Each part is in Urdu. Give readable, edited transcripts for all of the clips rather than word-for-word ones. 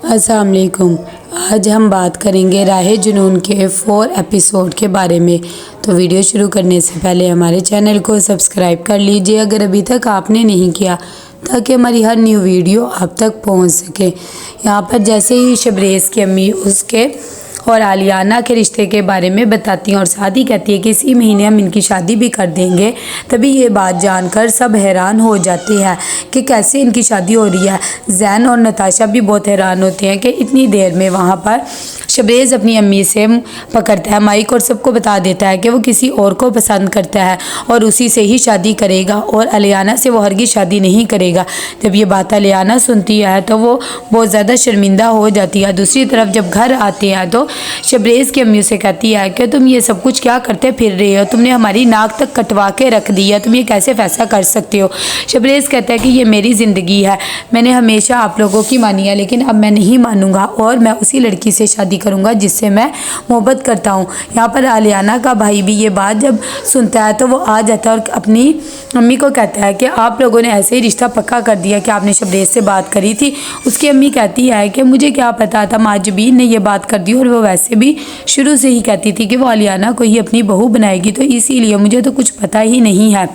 السلام علیکم۔ آج ہم بات کریں گے راہ جنون کے 4 ایپیسوڈ کے بارے میں۔ تو ویڈیو شروع کرنے سے پہلے ہمارے چینل کو سبسکرائب کر لیجئے اگر ابھی تک آپ نے نہیں کیا، تاکہ ہماری ہر نیو ویڈیو آپ تک پہنچ سکے۔ یہاں پر جیسے ہی شبریز کی امی اس کے اور آلیانہ کے رشتے کے بارے میں بتاتی ہیں اور ساتھ ہی کہتی ہے کہ اسی مہینے ہم ان کی شادی بھی کر دیں گے، تبھی یہ بات جان کر سب حیران ہو جاتے ہیں کہ کیسے ان کی شادی ہو رہی ہے۔ زین اور نتاشا بھی بہت حیران ہوتے ہیں کہ اتنی دیر میں وہاں پر شبریز اپنی امی سے پکڑتا ہے مائک اور سب کو بتا دیتا ہے کہ وہ کسی اور کو پسند کرتا ہے اور اسی سے ہی شادی کرے گا اور آلیانہ سے وہ ہرگز شادی نہیں کرے گا۔ جب یہ بات آلیانہ سنتی ہے تو وہ بہت زیادہ شرمندہ ہو جاتی ہے۔ دوسری طرف جب گھر آتے ہیں تو شبریز کی امی سے کہتی ہے کہ تم یہ سب کچھ کیا کرتے پھر رہے ہو، تم نے ہماری ناک تک کٹوا کے رکھ دی ہے، تم یہ کیسے فیصلہ کر سکتے ہو۔ شبریز کہتا ہے کہ یہ میری زندگی ہے، میں نے ہمیشہ آپ لوگوں کی مانی ہے، لیکن اب میں نہیں مانوں گا اور میں اسی لڑکی سے شادی کروں گا جس سے میں محبت کرتا ہوں۔ یہاں پر آلیانہ کا بھائی بھی یہ بات جب سنتا ہے تو وہ آ جاتا ہے اور اپنی امی کو کہتا ہے کہ آپ لوگوں نے ایسے ہی رشتہ پکا کر دیا کہ آپ نے شبریز سے بات کری تھی۔ اس کی امی کہتی ہے کہ مجھے کیا پتا تھا، معجبین نے یہ بات کر دی اور وہ ویسے بھی شروع سے ہی کہتی تھی کہ وہ آلیانہ کو ہی اپنی بہو بنائے گی، تو اسی لیے مجھے تو کچھ پتہ ہی نہیں ہے۔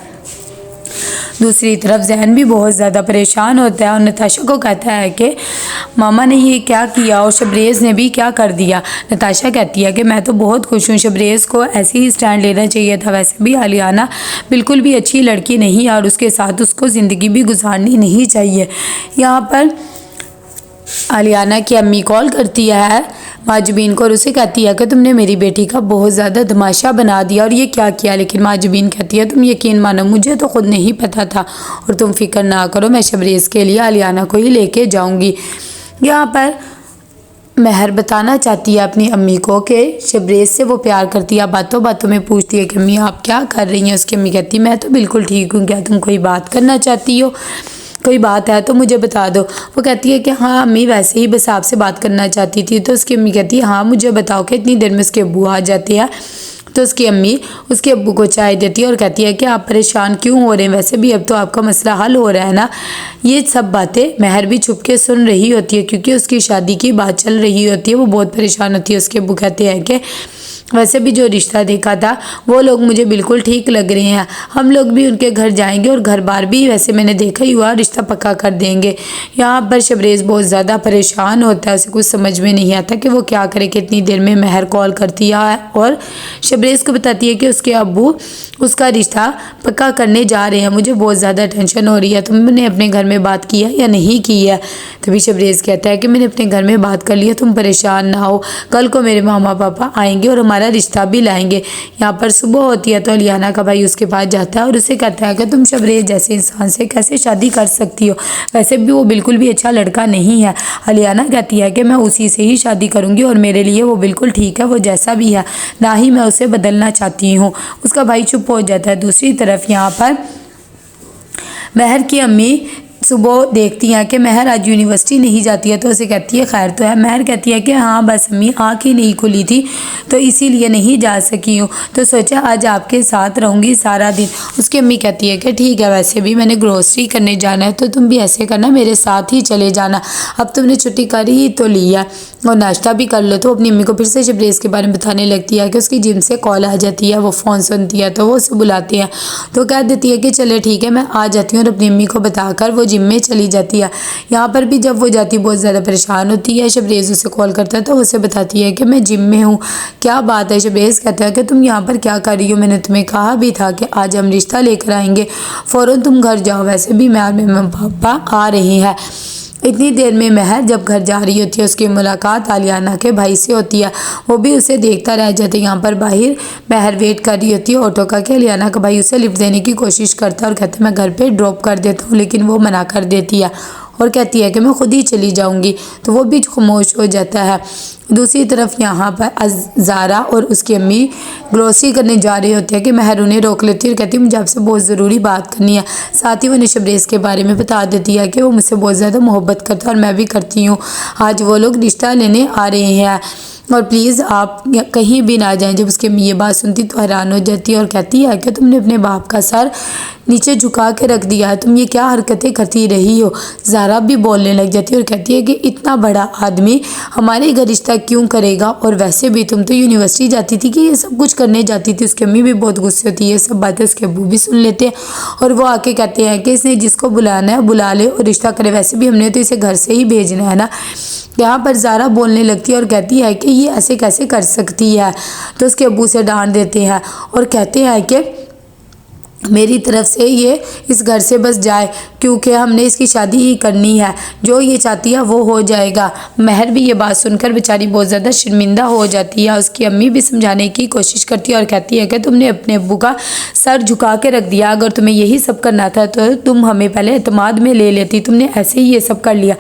دوسری طرف زین بھی بہت زیادہ پریشان ہوتا ہے اور نتاشا کو کہتا ہے کہ ماما نے یہ کیا کیا اور شبریز نے بھی کیا کر دیا۔ نتاشا کہتی ہے کہ میں تو بہت خوش ہوں، شبریز کو ایسے ہی سٹینڈ لینا چاہیے تھا، ویسے بھی آلیانہ بالکل بھی اچھی لڑکی نہیں ہے اور اس کے ساتھ اس کو زندگی بھی گزارنی نہیں چاہیے۔ یہاں پر آلیانہ کی امی کال کرتی ہے معجبین کو اور اسے کہتی ہے کہ تم نے میری بیٹی کا بہت زیادہ تماشا بنا دیا اور یہ کیا کیا، لیکن معجبین کہتی ہے تم یقین مانو مجھے تو خود نہیں پتا تھا اور تم فکر نہ کرو، میں شبریز کے لیے آلیانہ کو ہی لے کے جاؤں گی۔ یہاں پر مہر بتانا چاہتی ہے اپنی امی کو کہ شبریز سے وہ پیار کرتی ہے، باتوں باتوں میں پوچھتی ہے کہ امی آپ کیا کر رہی ہیں۔ اس کی امی کہتی ہے میں تو بالکل ٹھیک ہوں، کیا تم کوئی بات کرنا چاہتی ہو، کوئی بات ہے تو مجھے بتا دو۔ وہ کہتی ہے کہ ہاں امی ویسے ہی بس آپ سے بات کرنا چاہتی تھی۔ تو اس کی امی کہتی ہے ہاں مجھے بتاؤ کہ اتنی دیر میں اس کے ابو آ جاتے ہیں۔ تو اس کی امی اس کے ابو کو چائے دیتی ہے اور کہتی ہے کہ آپ پریشان کیوں ہو رہے ہیں، ویسے بھی اب تو آپ کا مسئلہ حل ہو رہا ہے نا۔ یہ سب باتیں مہر بھی چھپ کے سن رہی ہوتی ہے کیونکہ اس کی شادی کی بات چل رہی ہوتی ہے، وہ بہت پریشان ہوتی ہے۔ اس کے ابو کہتے ہیں کہ ویسے بھی جو رشتہ دیکھا تھا وہ لوگ مجھے بالکل ٹھیک لگ رہے ہیں، ہم لوگ بھی ان کے گھر جائیں گے اور گھر بار بھی ویسے میں نے دیکھا ہی ہوا، رشتہ پکا کر دیں گے۔ یہاں پر شبریز بہت زیادہ پریشان ہوتا ہے، اسے کچھ سمجھ میں نہیں آتا کہ وہ کیا کرے کہ اتنی دیر میں مہر کال کرتی ہے اور شبریز کو بتاتی ہے کہ اس کے ابو اس کا رشتہ پکا کرنے جا رہے ہیں، مجھے بہت زیادہ ٹینشن ہو رہی ہے، تم نے اپنے گھر میں بات کی ہے یا نہیں کی ہے۔ تبھی شبریز کہتا ہے کہ میں نے اپنے گھر میں بات کر لی ہے، تم پریشان نہ ہو، کل کو میرے ماما پاپا آئیں گے اور ہمارا رشتہ بھی لائیں گے۔ یہاں پر صبح ہوتی ہے تو آلیانہ کا بھائی اس کے پاس جاتا ہے اور اسے کہتا ہے کہ تم شبریز جیسے انسان سے کیسے شادی کر سکتی ہو، ویسے بھی وہ بالکل بھی اچھا لڑکا نہیں ہے۔ آلیانہ کہتی ہے کہ میں اسی سے ہی شادی کروں گی اور میرے لیے وہ بالکل ٹھیک ہے، وہ جیسا بھی ہے، نہ ہی میں اسے بدلنا چاہتی ہوں۔ اس کا بھائی چپ ہو جاتا ہے۔ دوسری طرف یہاں پر مہر کی امی صبح دیکھتی ہیں کہ مہر آج یونیورسٹی نہیں جاتی ہے تو اسے کہتی ہے خیر تو ہے۔ مہر کہتی ہے کہ ہاں بس امی آنکھ ہی نہیں کھلی تھی تو اسی لیے نہیں جا سکی ہوں، تو سوچا آج آپ کے ساتھ رہوں گی سارا دن۔ اس کی امی کہتی ہے کہ ٹھیک ہے، ویسے بھی میں نے گروسری کرنے جانا ہے تو تم بھی ایسے کرنا میرے ساتھ ہی چلے جانا، اب تم نے چھٹی کر ہی تو لی ہے اور ناشتہ بھی کر لو۔ تو اپنی امی کو پھر سے شبریز کے بارے میں بتانے لگتی ہے کہ اس کی جم سے کال آ جاتی ہے، وہ فون سنتی ہے تو وہ اسے بلاتے ہیں تو کہہ دیتی ہے کہ چلے ٹھیک ہے میں آ جاتی ہوں، اور اپنی امی کو بتا کر وہ جم میں چلی جاتی ہے۔ یہاں پر بھی جب وہ جاتی بہت زیادہ پریشان ہوتی ہے، شبریز اسے کال کرتا ہے تو اسے بتاتی ہے کہ میں جم میں ہوں۔ کیا بات ہے؟ شبریز کہتا ہے کہ تم یہاں پر کیا کر رہی ہو، میں نے تمہیں کہا بھی تھا کہ آج ہم رشتہ لے کر آئیں گے، فوراً تم گھر جاؤ، ویسے بھی میرے ماما پاپا آ رہے ہیں۔ اتنی دیر میں مہر جب گھر جا رہی ہوتی ہے اس کی ملاقات آلیانہ کے بھائی سے ہوتی ہے، وہ بھی اسے دیکھتا رہ جاتا ہے۔ یہاں پر باہر مہر ویٹ کر رہی ہوتی ہے آٹو کا کہ آلیانہ کا بھائی اسے لفٹ دینے کی کوشش کرتا ہے اور کہتا ہے میں گھر پہ ڈراپ کر دیتا ہوں، لیکن وہ منع کر دیتی ہے اور کہتی ہے کہ میں خود ہی چلی جاؤں گی، تو وہ بھی خاموش ہو جاتا ہے۔ دوسری طرف یہاں پر زارا اور اس کی امی گروسری کرنے جا رہے ہوتے ہیں کہ مہر انہیں روک لیتی ہے اور کہتی ہے مجھے آپ سے بہت ضروری بات کرنی ہے۔ ساتھ ہی وہ انہیں شبریز کے بارے میں بتا دیتی ہے کہ وہ مجھ سے بہت زیادہ محبت کرتا ہے اور میں بھی کرتی ہوں، آج وہ لوگ رشتہ لینے آ رہے ہیں۔ اور پلیز آپ کہیں بھی نہ جائیں۔ جب اس کی امی یہ بات سنتی تو حیران ہو جاتی ہے اور کہتی ہے کہ تم نے اپنے باپ کا سر نیچے جھکا کے رکھ دیا ہے، تم یہ کیا حرکتیں کرتی رہی ہو۔ زہرا بھی بولنے لگ جاتی ہے اور کہتی ہے کہ اتنا بڑا آدمی ہمارے گھر رشتہ کیوں کرے گا، اور ویسے بھی تم تو یونیورسٹی جاتی تھی کہ یہ سب کچھ کرنے جاتی تھی۔ اس کی امی بھی بہت غصے ہوتی ہے، یہ سب باتیں اس کے ابو بھی سن لیتے ہیں اور وہ آ کے کہتے ہیں کہ اس نے جس کو بلانا ہے بلا لے اور رشتہ کرے، ویسے بھی ہم نے تو اسے گھر سے ہی بھیجنا ہے نا۔ یہاں پر زہرا بولنے لگتی ہے اور کہتی ہے کہ یہ ایسے کیسے کر سکتی ہے، تو اس کے ابو سے ڈانٹ دیتے ہیں اور کہتے ہیں کہ میری طرف سے یہ اس گھر سے بس جائے، کیونکہ ہم نے اس کی شادی ہی کرنی ہے، جو یہ چاہتی ہے وہ ہو جائے گا۔ مہر بھی یہ بات سن کر بیچاری بہت زیادہ شرمندہ ہو جاتی ہے۔ اس کی امی بھی سمجھانے کی کوشش کرتی ہے اور کہتی ہے کہ تم نے اپنے ابو کا سر جھکا کے رکھ دیا، اگر تمہیں یہی سب کرنا تھا تو تم ہمیں پہلے اعتماد میں لے لیتی، تم نے ایسے ہی یہ سب کر لیا۔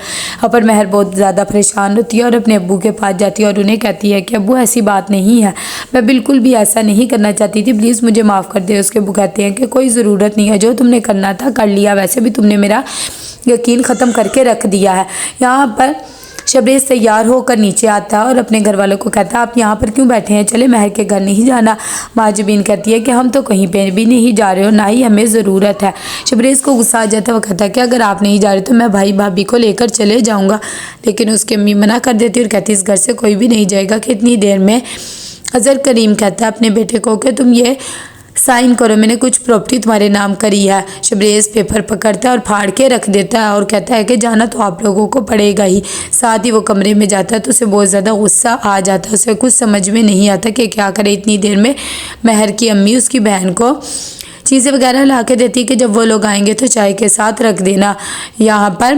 پر مہر بہت زیادہ پریشان ہوتی ہے اور اپنے ابو کے پاس جاتی ہے اور انہیں کہتی ہے کہ ابو ایسی بات نہیں ہے، میں بالکل بھی ایسا نہیں کرنا چاہتی تھی، پلیز مجھے معاف کر دے۔ اس کے ابو کہتے ہیں کہ کوئی ضرورت نہیں ہے، جو تم نے کرنا تھا کر لیا، ویسے بھی تم نے میرا یقین ختم کر کے رکھ دیا ہے۔ یہاں پر شبریز تیار ہو کر نیچے آتا ہے اور اپنے گھر والوں کو کہتا ہے آپ یہاں پر کیوں بیٹھے ہیں، چلے مہر کے گھر نہیں جانا۔ مہاجبین کہتی ہے کہ ہم تو کہیں پہ بھی نہیں جا رہے اور نہ ہی ہمیں ضرورت ہے۔ شبریز کو غصہ آ جاتا ہے، وہ کہتا ہے کہ اگر آپ نہیں جا رہے تو میں بھائی بھابھی کو لے کر چلے جاؤں گا، لیکن اس کی امی منع کر دیتی اور کہتی ہے اس گھر سے کوئی بھی نہیں جائے گا کہ اتنی دیر میں۔ اظہر کریم کہتا ہے اپنے بیٹے کو کہ تم یہ سائن کرو، میں نے کچھ پراپرٹی تمہارے نام کری ہے۔ شبریز پیپر پکڑتا ہے اور پھاڑ کے رکھ دیتا ہے اور کہتا ہے کہ جانا تو آپ لوگوں کو پڑے گا ہی۔ ساتھ ہی وہ کمرے میں جاتا ہے تو اسے بہت زیادہ غصہ آ جاتا ہے، اسے کچھ سمجھ میں نہیں آتا کہ کیا کرے۔ اتنی دیر میں مہر کی امی اس کی بہن کو چیزیں وغیرہ لا کے دیتی کہ جب وہ لوگ آئیں گے تو چائے کے ساتھ رکھ دینا۔ یہاں پر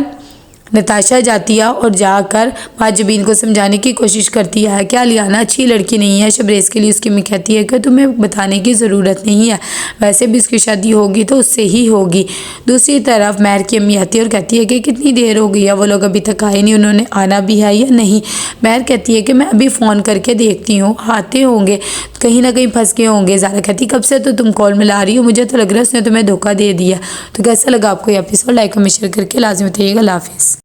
نتاشا جاتی ہے اور جا کر مہاجبین کو سمجھانے کی کوشش کرتی ہے کہ الیانا اچھی لڑکی نہیں ہے شبریز کے لیے۔ اس کی امی کہتی ہے کہ تمہیں بتانے کی ضرورت نہیں ہے، ویسے بھی اس کی شادی ہوگی تو اس سے ہی ہوگی۔ دوسری طرف مہر کی امی آتی ہے اور کہتی ہے کہ کتنی دیر ہو گئی ہے، وہ لوگ ابھی تک آئے نہیں، انہوں نے آنا بھی ہے یا نہیں۔ مہر کہتی ہے کہ میں ابھی فون کر کے دیکھتی ہوں، آتے ہوں گے، کہیں نہ کہیں پھنس گئے ہوں گے۔ زہرا کہتی کب سے تو تم کال ملا رہی ہو، مجھے تو لگ رہا ہے اس نے تمہیں دھوکہ دے دیا۔ تو کیسا لگا آپ کو یہ ایپیسوڈ؟ لائک اور شیئر کر کے لازمی بتائیے گا۔ اللہ حافظ۔